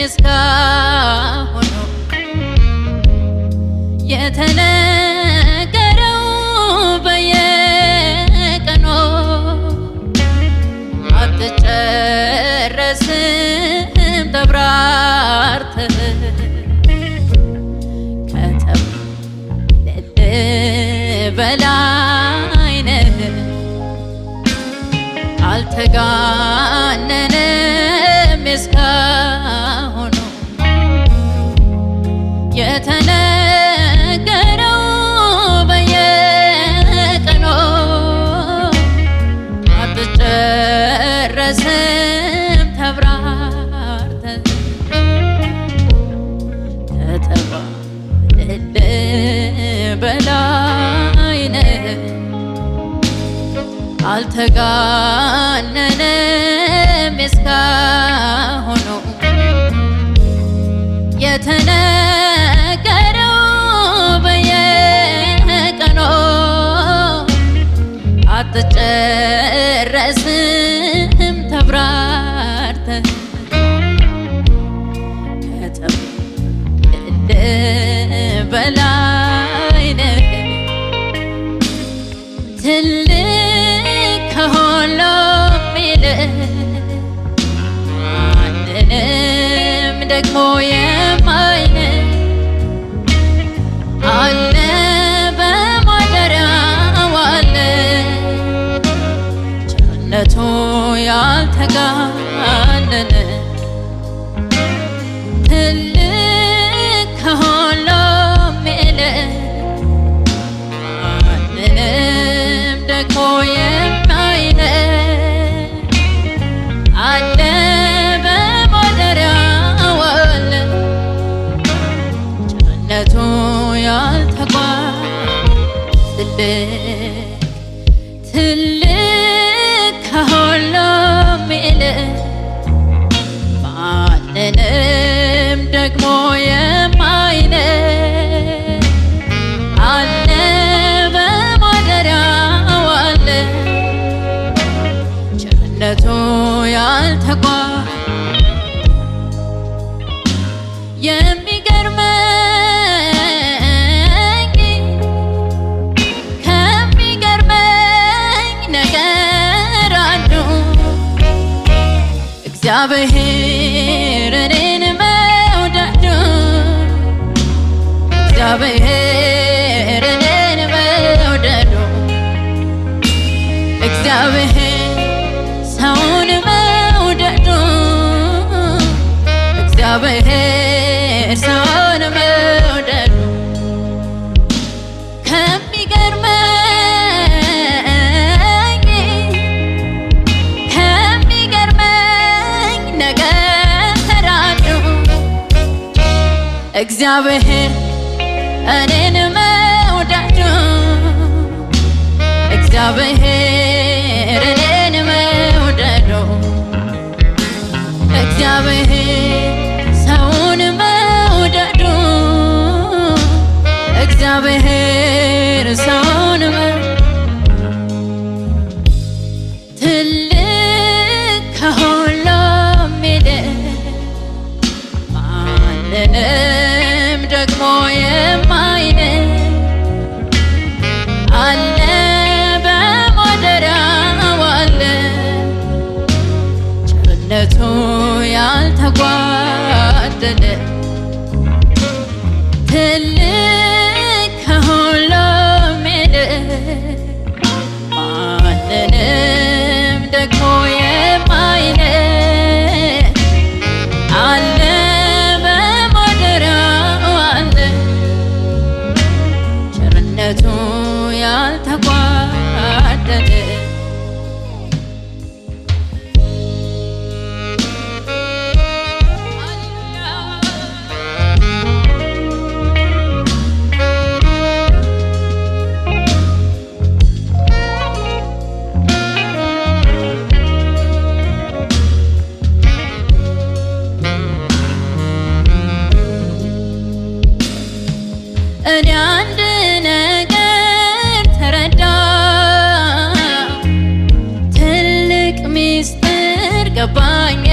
እስካሁኑ የተነገረው በየቀኑ አትጨረስም ተብራርተህ ከተባለልህ በላይ ነህ። አልተጋነንም እስካሁኑ የተነገረው በየቀኑ አትጨረስም ተብራርተህ ከተባለልህ በላይ ነህ። አልተጋነንም እስካሁኑ የተነገረው በየቀኑ አትጨረስም ተብራርተህ ከተባለልህ በላይ ነህ። ትልቅ ከሁሉም ይልቅ ማንንም ደግሞ የማይንቅ አለ በማደሪያው አለ ቸርነቱ ያልተጋነነ። ትልቅ ከሁሉም ይልቅ ማንንም ደግሞ የማይንቅ አለ በማደሪያው አለ ቸርነቱ ያልተጓደለ። ትልቅ ከሁሉም ይልቅ ማንንም ደግሞ የማይንቅ አለ በማደሪያው አለ ቸርነቱ ያልተጓደለ። የሚገርመኝ ከሚገርመኝ ነገር አንዱ እግዚአብሔር እኔን መውደዱ እግዚአብሔር እኔን መውደዱ እግዚአብሔር ሰውን መውደዱ እግዚአብሔር ሰውን መውደዱ ከሚገርመኝ ነገር አንዱ እግዚአብሔር እኔን መውደዱ እግዚአብሔር እኔን መውደዱ እግዚአብሔር ሰውን መውደዱ እግዚአብሔር ሰውን ትልቅ ከሁሉም ይልቅ ማንንም ደግሞ የማይንቅ አለ በማደሪያው አለ ቸርነቱ ያልተጓደለ። ትልቅ ከሁሉም ይልቅ ማንንም ደግሞ የማይንቅ አለ በማደሪያው አለ ቸርነቱ ያልተጓደለ። እኔ አንድ ነገር ተረዳሁ፣ ትልቅ ሚስጥር ገባኝ።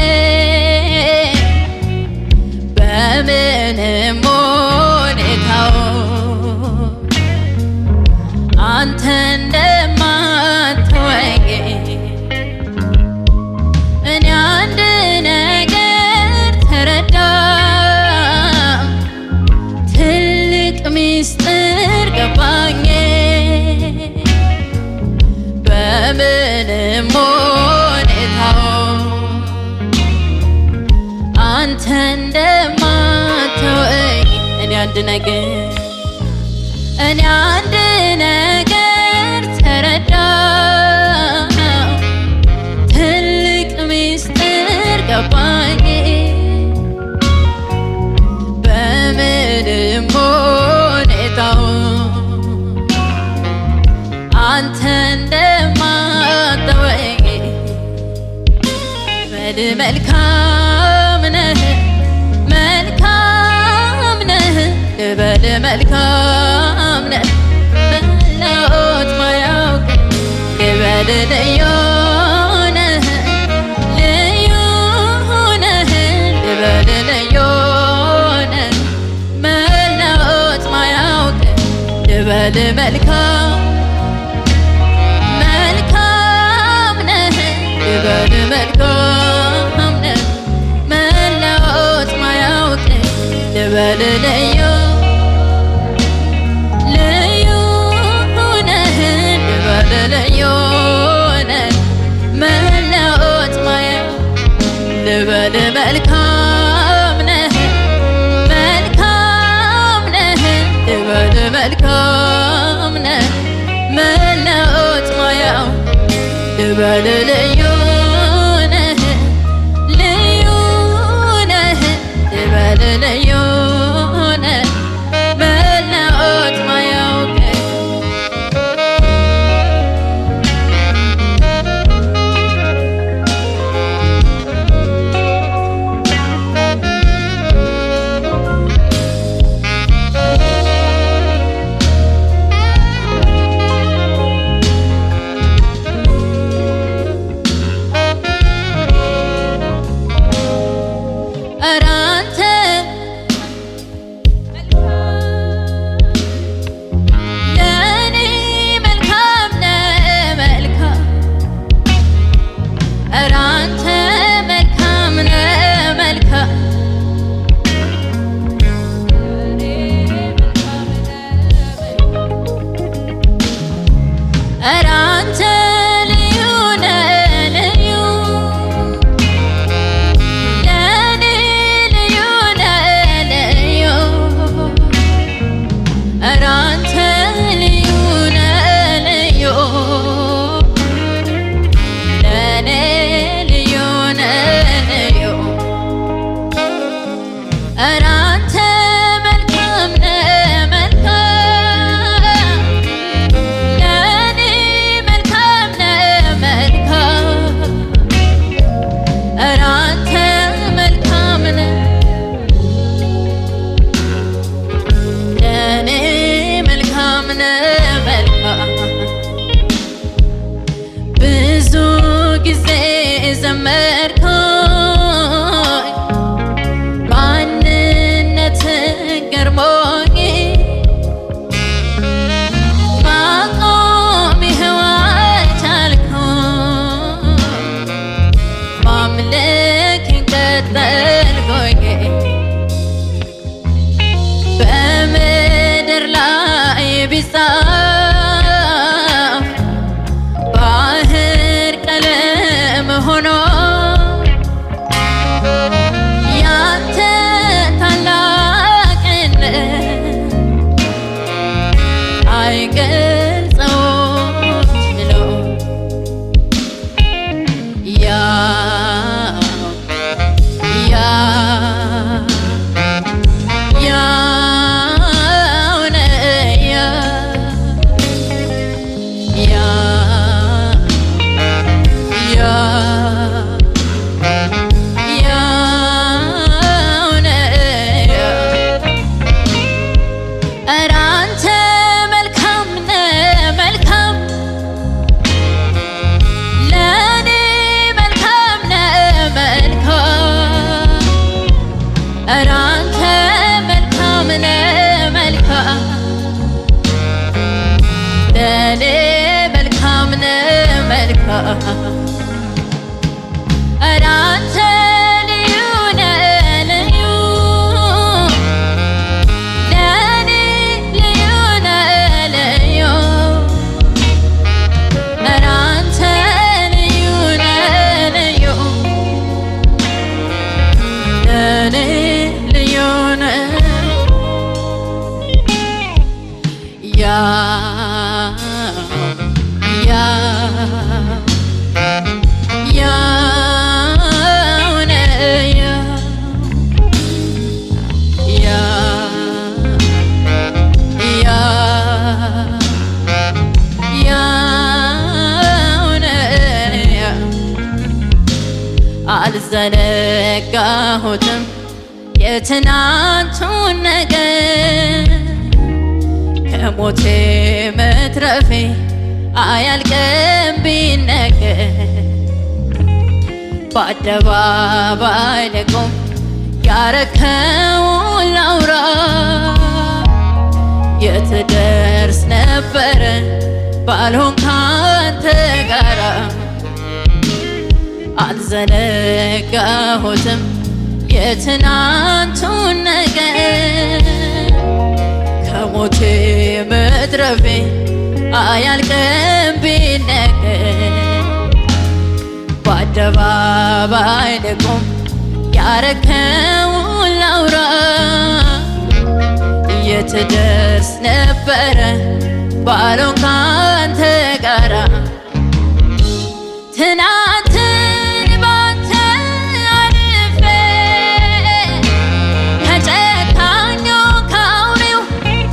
እንደማትተወኝ እኔ አንድ ነገር ተረዳሁ፣ ትልቅ ምስጢር ገባኝ። በምንም ሁኔታው አንተ እንደማትተወኝ በል መልካም ነህ፣ መልካም ነህ ልበል መልካም ነህ። መለወጥ ማያውቅ ልበል ልዩ ነህ፣ ልዩ ነህ ልበል ልዩ ነህ። መለወጥ ማያውቅ ልበል መልካም መልካም ነህ ልበል መልካም ነህ። መለወጥ ማያውቅ ልበል ልዩ ልዩ ነህ ልበል ልዩ ነህ። መለወጥ ማያውቅ ልበል መልካም ነህ መልካም ነህ ልበል መልካም ነህ። መለወጥ ማያውቅ ልበል ልዩ ነህ ልዩ ነህ ልበል ልዩ ነህ። መለወጥ ማያውቅ ኧረ አንተ ለእኔ መልካም ነህ መልካም። ኧረ አንተ መልካም ነህ መልካም። ኧረ አንተ ልዩ ነህ ልዩ ለእኔ ልዩ ነህ ልዩ። ኧረ አንተ ልዩ ነህ ልዩ ለእኔ ልዩ ነህ ልዩ። ኧረ አንተ መልካም ነህ መልካም ለእኔ መልካም ነህ መልካም። ኧረ አንተ መልካም ነህ ለእኔ መልካም ነህ መልካም። ብዙ ጊዜ ዘመርኩኝ ማንነት ገርሞኝ ማቆም ይኸው አልቻልኩም። ማምለኬን ቀጠልኩኝ በምድር ላይ ቢጻፍ ባህር ቀለም ሆኖ ያንተ ታላቅነት አይገልጸውም ችሎ። ያው ነህ ኧረ አንተ መልካም ነህ መልካም ለእኔ መልካም ነህ መልካም። ኧረ አንተ መልካም ነህ መልካም ለእኔ መልካም ነህ መልካም። ኧረ አንተ ልዩ ነህ ልዩ ለእኔ ልዩ ነህ ልዩ። ኧረ አንተ ልዩ ነህ ልዩ ለእኔ የትናንቱን ነገር ከሞቴ መትረፌ አያልቅም ቢነገር በአደባባይ ልቆም ያረከውን ላውራ የት ደርስ ነበረ ባልሆን ካንተ ጋራ አልዘነጋሁትም የትናንቱን ነገር ከሞቴ መትረፌ አያልቅም ቢነገር በአደባባይ ልቆም ያረከውን ላውራ የት ደርስ ነበረ ባልሆን ካንተ ጋራ ትናንትን ባንተ አልፌ ከጨካኙ ከአውሬው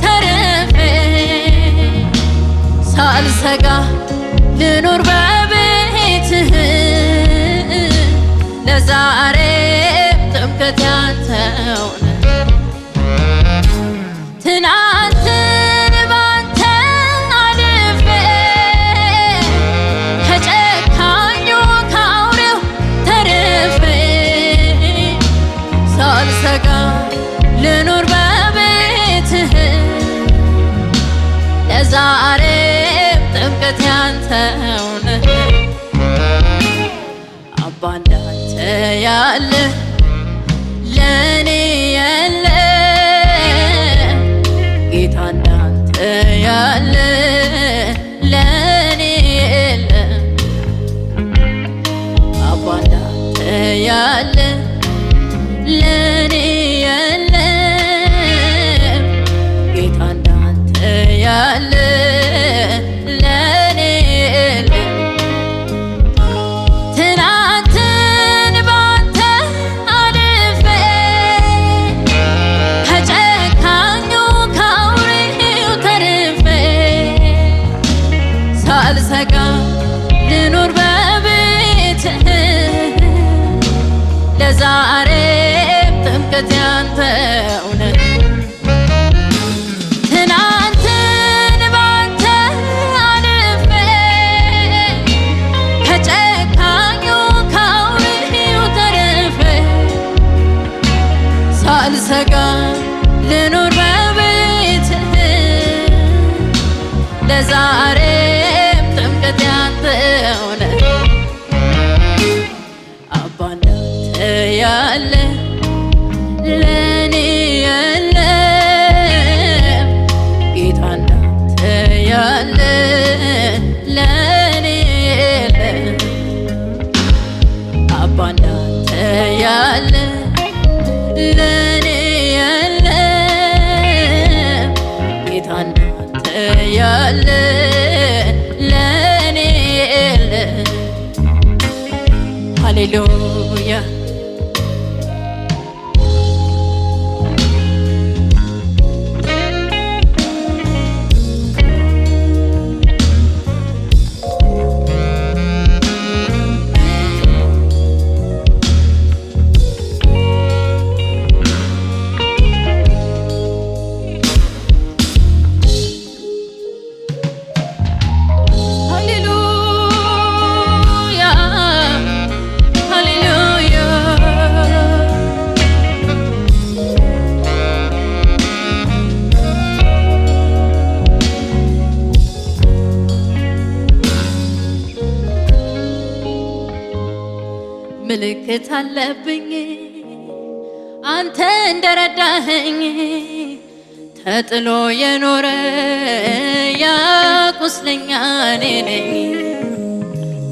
ተርፌ ሳልሰጋ ልኑር በቤትህ ለዛሬም ጥምቀት ያንተው ትናንትን ባንተ አልፌ ከጨካኙ ከአውሬው ተርፌ ሳልሰጋ ልኑር በቤትህ ለዛሬም ጥምቀት ያንተው ነህ አባ እንዳንተ ያለ ለኔ የለ ጌታ እንዳንተ ያለ ለኔ የለ አባ እንዳንተ ያለ ለኔ የለ ጌታ እንዳንተ ያለ ለኔ የለ ትናንትን ባንተ አልፌ ከጨካኙ ከአውሬው ተርፌ ሳልሰጋ ልኑር በቤትህ ለዛሬም ጥምቀት ያንተው ነህ ትናንትን ባንተ አልፌ ከጨካኙ ከአውሬው ተርፌ ሳልሰጋ ልኑር በቤትህ ለዛሬም ጥምቀት ያንተው ነህ አባ እንዳንተ ያለ ለኔ የለም ጌታ እንዳንተ ያለ ለኔ የለም አባ እንዳንተ ያለ ለኔ የለም ጌታ እንዳንተ ያለ ለኔ የለም ሃሌሉያ ምልክት አለብኝ አንተ እንደረዳኸኝ ተጥሎ የኖረ ያ ቁስለኛ እኔ ነኝ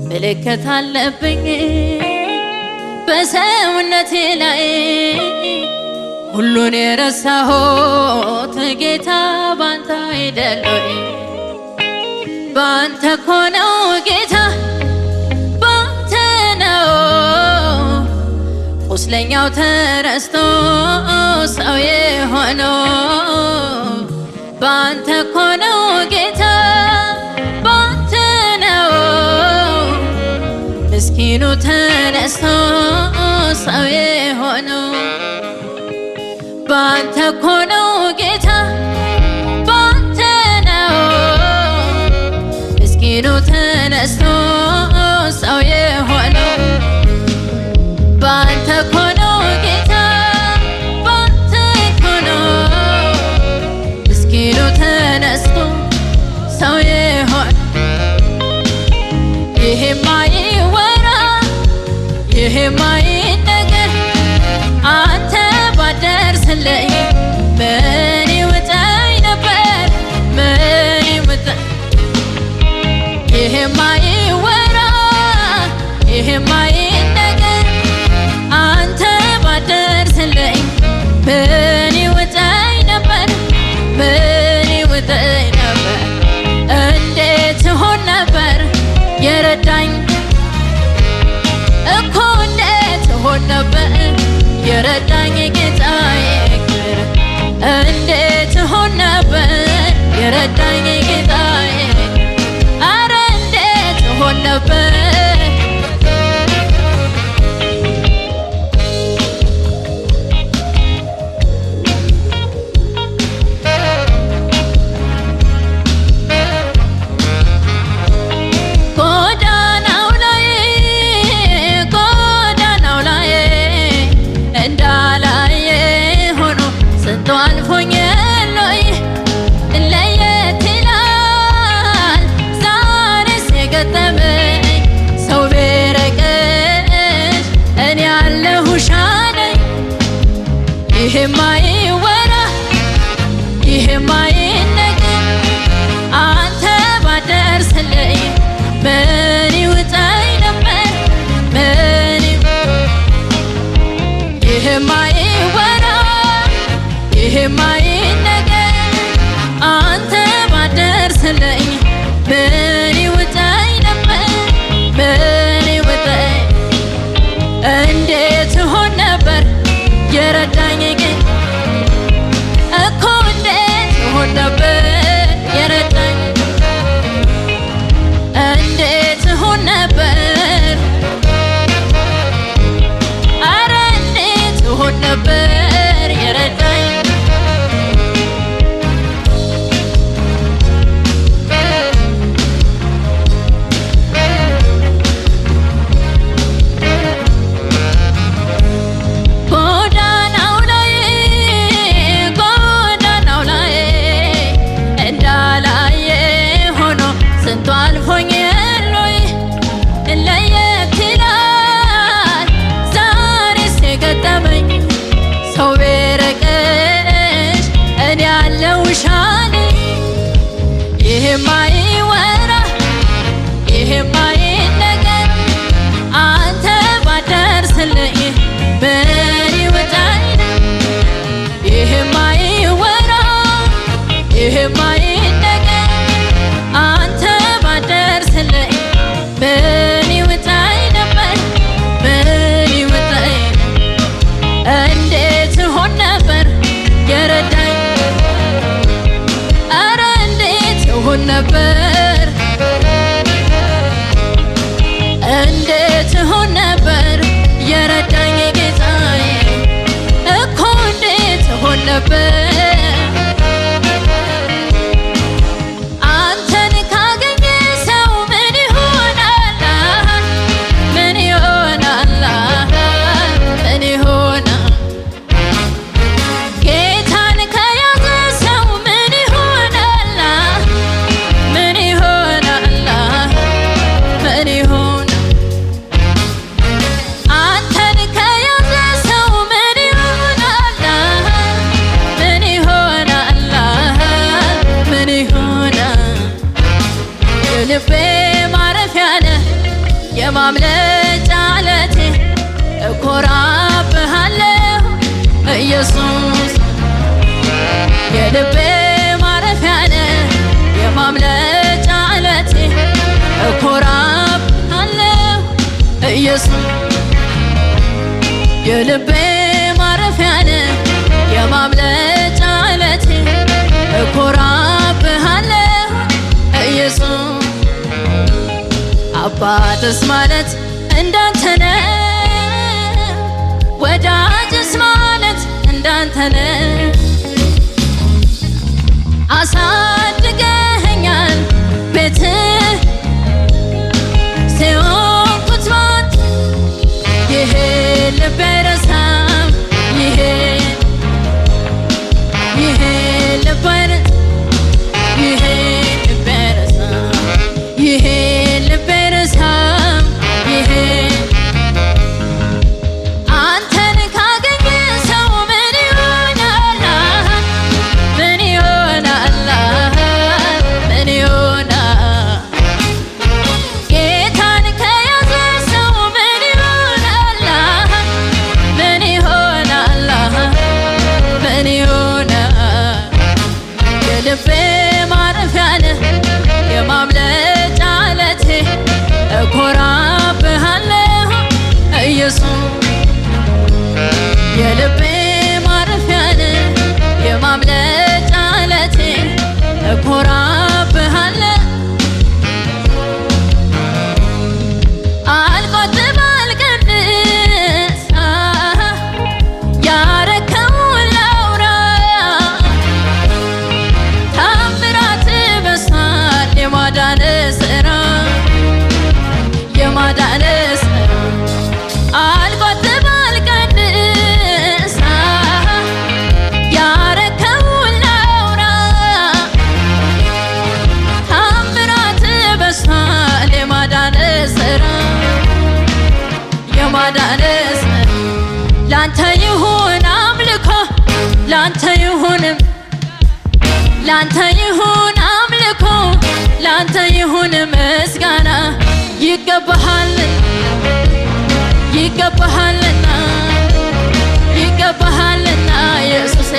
ምልክት አለብኝ በሰውነቴ ላይ ሁሉን የረሳሁት ጌታ ባንተ አይደል ወይ ባንተ እኮ ነው ጌታ ባንተ ነው ቁስለኛው ተረስቶ ሰው የሆነው ባንተ እኮ ነው ጌታ ባንተ ነው ምስኪኑ ተነስቶ ሰው የሆነው ባንተ እኮ ነው ጌታ ባንተ ነው ምስኪኑ ተነስቶ ሰው የሆነው ባንተ እኮ ነው ጌታ ባንተ እኮ ነው ምስኪኑ ተነስቶ ሰው የሆነ ይሄማ ይወራ ይሄማ ይነገር አንተ ባደርስልኝ ምን ይውጠኝ ነበር ምን ይውጠኝ ይሄማ ይወራ ይሄማ ይነገር አንተ ባደርስልኝ ምን ይውጠኝ ነበር ምን ይውጠኝ ነበር እንዴት ሆን ነበር የረዳኝ እኮ እንዴት ሆን ነበር የረዳኝ ጌታዬ እንዴት ሆን ነበር የረዳኝ ጌታዬ አረ እንዴት ሆን ነበር ይሄማ ይወራ ይሄማ ይነገር አንተ ባደርስልኝ ምን ይውጠኝ ነበር ምን ይሄማ ይወራ ይሄማ ይነገር አንተ ባደርስልኝ ምን ይውጠኝ ነበር ምን ይውጠኝ እንዴት ሆን ነበር የረዳኝ እኮ እንዴት ሆን ነበር የረዳኝ እንዴት ሆን ነበር አረ እንዴት ሆን ነበር የረዳኝ ይሄማ ይወራ ይሄማ ይነገር አንተ ባደርስልኝ ምን ይውጠኝ ይሄማ ይወራ ይሄማ ይነገር አንተ ባደርስልኝ ምን ይውጠኝ ነበር ምን ይውጠኝ እንዴት ሆን ነበር የረዳኝ ሆን ነበር እንዴት ሆን ነበር የረዳኝ ጌታዬ እኮ እንዴት ሆን ነበር አንተን ካገኘ ሰው ምን ይሆናል ምን ይሆናል ምን ይሆናል ጌታን ከያዘ ሰው ምን ይሆናል ምን ይሆናል ምን ይሆናል አንተን ከያዘ ሰው ምን ይሆናል ምን ይሆናል ምን ይሆናል የልቤ ማረፊያ ነህ የማምለጫ ዓለቴ እኮራብሃለሁ ኢየሱስ የልቤ ማረፊያ ነህ የማምለጫ ዓለቴ እኮራብሃለሁ ኢየሱስ የልቤ ማረፊያ ነህ የማምለጫ ዓለቴ እኮራብሃለሁ ኢየሱስ አባትስ ማለት እንዳንተ ነው ወዳጅስ ማለት እንዳንተ ነው ለኔ ሆነ የልቤ ማረፊያ ነህ የማምለጫ ዓለቴ እኮራብሃለሁ ኢየሱስ የልቤ ማረፊያ ነህ የማምለጫ ዓለቴ እኮራብሃለሁ አልቆጥብ አልቀንስ ያረከውን ላውራ ታምራት በዝቷል የማዳን ስራ የማዳን ስራ አልቆጥብ አልቀንስ ያረከውን ላውራ ታምራት በዝቷል የማዳን ስራ የማዳን ስራ ላንተ ይሁን አምልኮ ላንተ ይሁንም ላንተ ይሁን አምልኮ ላንተ ይሁን ምስጋና ይገባሃልና ይገባሃልና ይገባሃልና ኢየሱሴ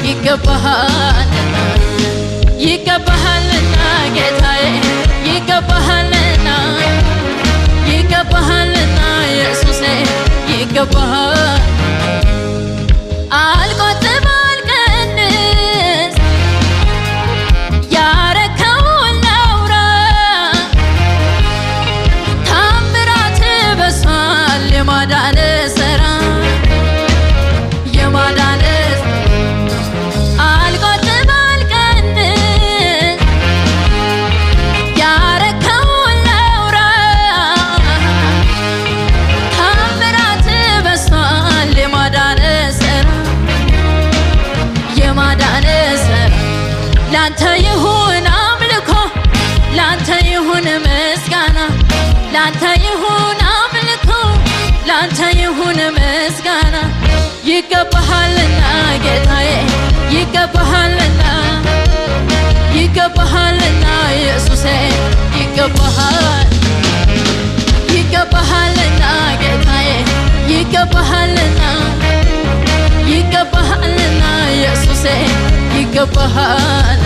ይገባሃልና ይገባሃልና ጌታዬ ይገባሃልና ይገባሃልና ኢየሱሴ ይገባሃል አልቆጥብ አልቀንስ ያረከውን ላውራ ታምራት በዝቷል የማዳን ስራ የማዳን አልቆጥብ አልቀንስ ያረከውን ላውራ ታምራት በዝቷል የማዳን ስራ የማዳን ስራ ላንተ ይሁን አምልኮ ላንተ ይሁን ምስጋና ላንተ ይሁን አምልኮ ላንተ ይሁን ምስጋና ይገባሃልና ጌታዬ ይገባሃልና ይገባሃልና ኢየሱሴ ይገባሃል ይገባሃልና ጌታዬ ይገባሃልና ይገባሃልና ኢየሱሴ ይገባሃል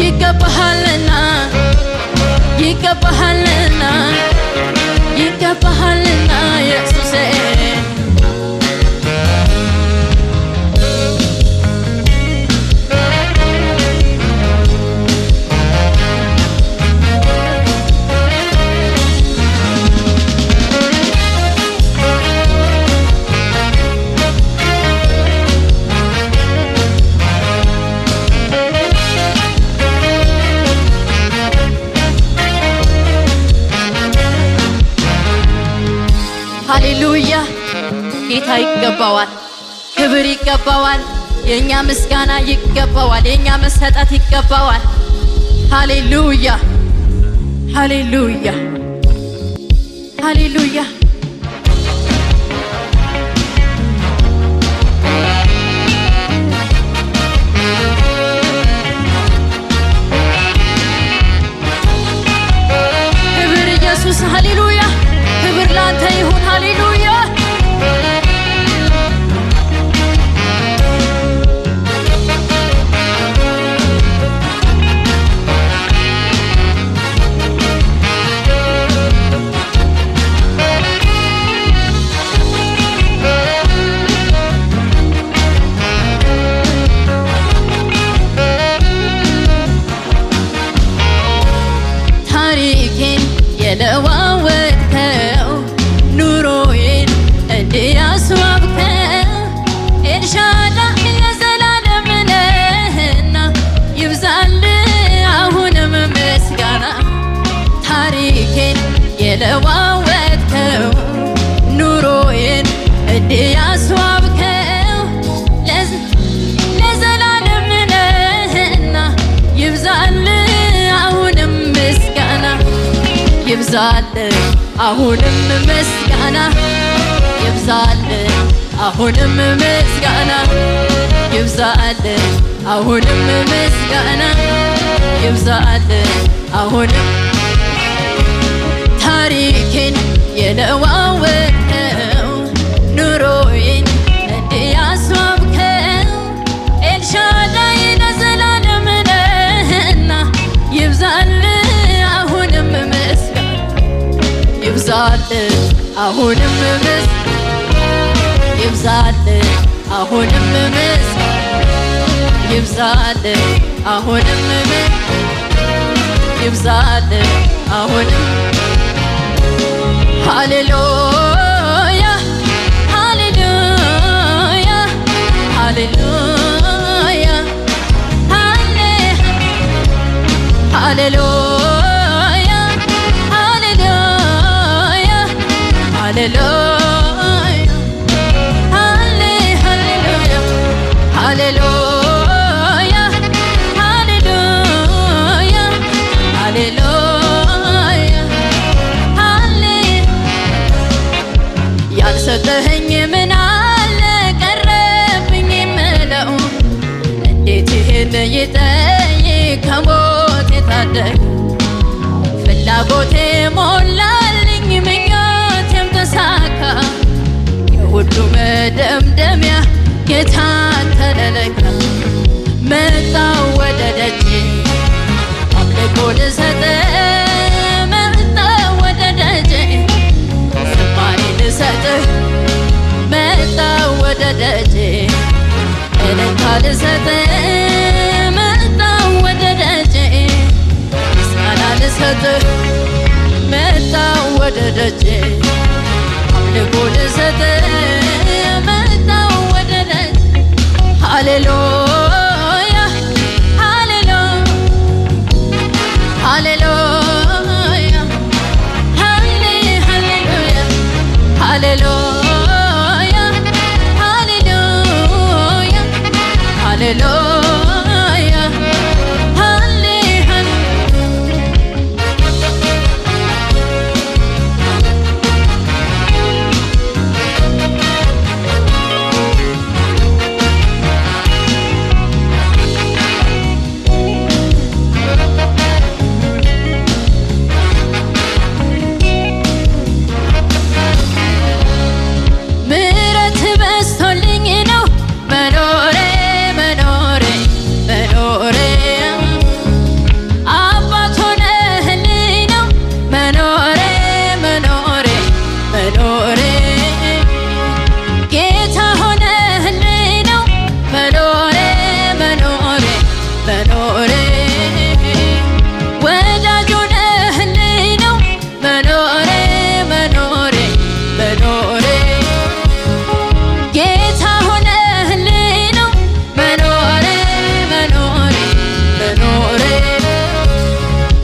ይገባሃልና ይገባሃልና ይገባሃልና ኢየሱሴ ሃሌሉያ ጌታ ይገባዋል ክብር ይገባዋል የኛ ምስጋና ይገባዋል የኛ መሰጠት ይገባዋል ሃሌሉያ ሃሌሉያ ሃሌሉያ ክብር ኢየሱስ ሃሌሉያ ክብር ላንተ ይሁን ሃሌሉያ ታሪኬን የለዋወጥከው ኑሮዬን እንዲያስዋብከው ኤልሻዳይ ለዘላለም ነህና ይብዛል አሁንም ምስጋና ታሪኬን የለዋወጥከው ኑሮዬን እንዲያስዋብከው ለዘላለም ነህና ይብዛል አሁንም ምስጋና ይብዛል አሁንም ምስጋና ይብዛል አሁንም ምስጋና ይብዛል አሁንም ምስጋና ይብዛል አሁንም ታሪኬን የለዋወጥከው ኑሮዬን እንዲያስዋብከው አሁንም ይብዛልህ አሁንም ይብዛልህ አሁንም ይብዛልህ አሁንም ሃሌሉያ ሃሌሉያ ሃሌሉያ ሃሌሉያ ሃሌሉያ ሃሌሉያ ሃሌሉያ ሃሌሉያ ሃሌሉያ ሃሌሉያ ያልሰጠኸኝ ምን አለ ቀረብኝ የምለው እንዴት ይሄን ይጠይቅ ከሞት የታደግ ፍላጎቴ ሞላልኝ ምኞቴም ተሳካ የሁሉ መደምደሚያ ጌታ አንተ ነህ መጣሁ ወደ ደጅ አምልኮ ልሰጥህ መጣሁ ወደ ደጅ ዝማሬ ልሰጥህ መጣሁ ወደ ደጅ እልልታ ልሰጥህ መጣሁ ወደ ደጅ ምስጋና ልሰጥህ መጣሁ ወደ ደጅ አምልኮ ልሰጥህ መጣሁ ወደ ደጅ ሃሌሉያ ሃሌሉያ ሃሌሉያ ሃሌሉያ ሃሌሉያ ሃሌሉያ ሃሌሉያ ምሕረት በዝቶልኝ ነው መኖሬ መኖሬ መኖሬ አባት ሆነህልኝ ነው መኖሬ መኖሬ መኖሬ ጌታ ሆነህልኝ ነው መኖሬ መኖሬ መኖሬ ወዳጅ ሆነህልኝ ነው መኖሬ መኖሬ መኖሬ ጌታ ሆነህልኝ ነው መኖሬ መኖሬ መኖሬ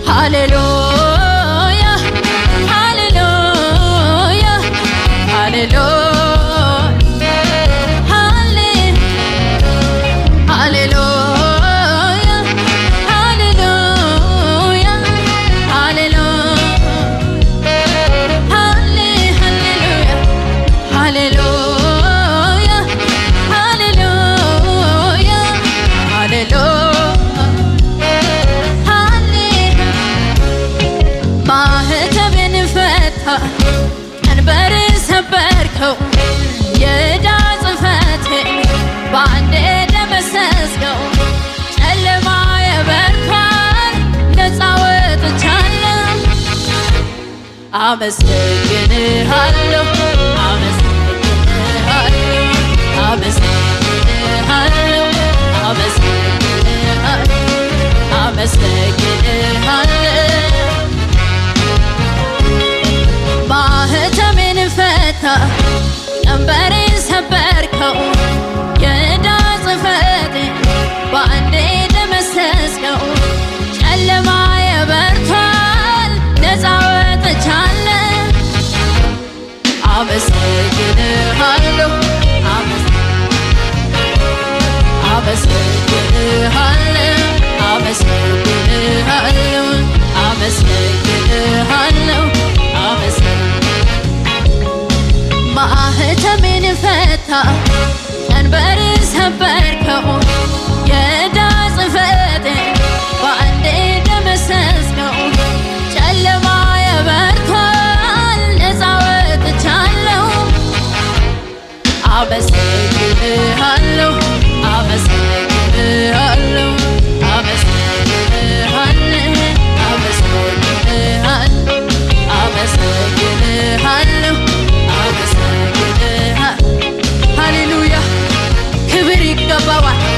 ሃሌሉያ ሃሌሉያ ሃሌሉያ ሃሌሉያ ሃሌሉያ ሃሌሉያ ሃሌሉያ ሃሌሉያ ሃሌሉያ ማህተቤን ፈታ ቀንበርን ሰበርከው የዕዳ ጽሕፈቴን በአንዴ ደመሰስከው ጨለማዬ በርቷል ነፃ ወጥቻለሁ አመሰግንሃለሁ አመሰግንሃለሁ አመሰግንሃለሁ አመሰግንሃለሁ አመሰግንሃለሁ ማህተሜን ፈታ ቀንበሬን ሰበርከው የዕዳ ጽሕፈቴን በአንዴ ደመሰስከው ጨለማዬ በርቷል ነፃ ወጥቻለሁ አመሰግንሃለሁ አመሰግንሃለሁ አመሰግንሃለሁ አመሰግንሃለሁ ማህተሜን ፈታ ቀንበርን ሰበርከው የዕዳ ጽሕፈቴን በአንዴ ደመሰስከው ጨለማዬ በርቷል ነፃ ወጥቻለሁ አመሰግንሃለሁ አመሰግንሃለሁ አመሰግንሃለሁ አመሰግንሃለሁ አመሰግንሃለሁ bawa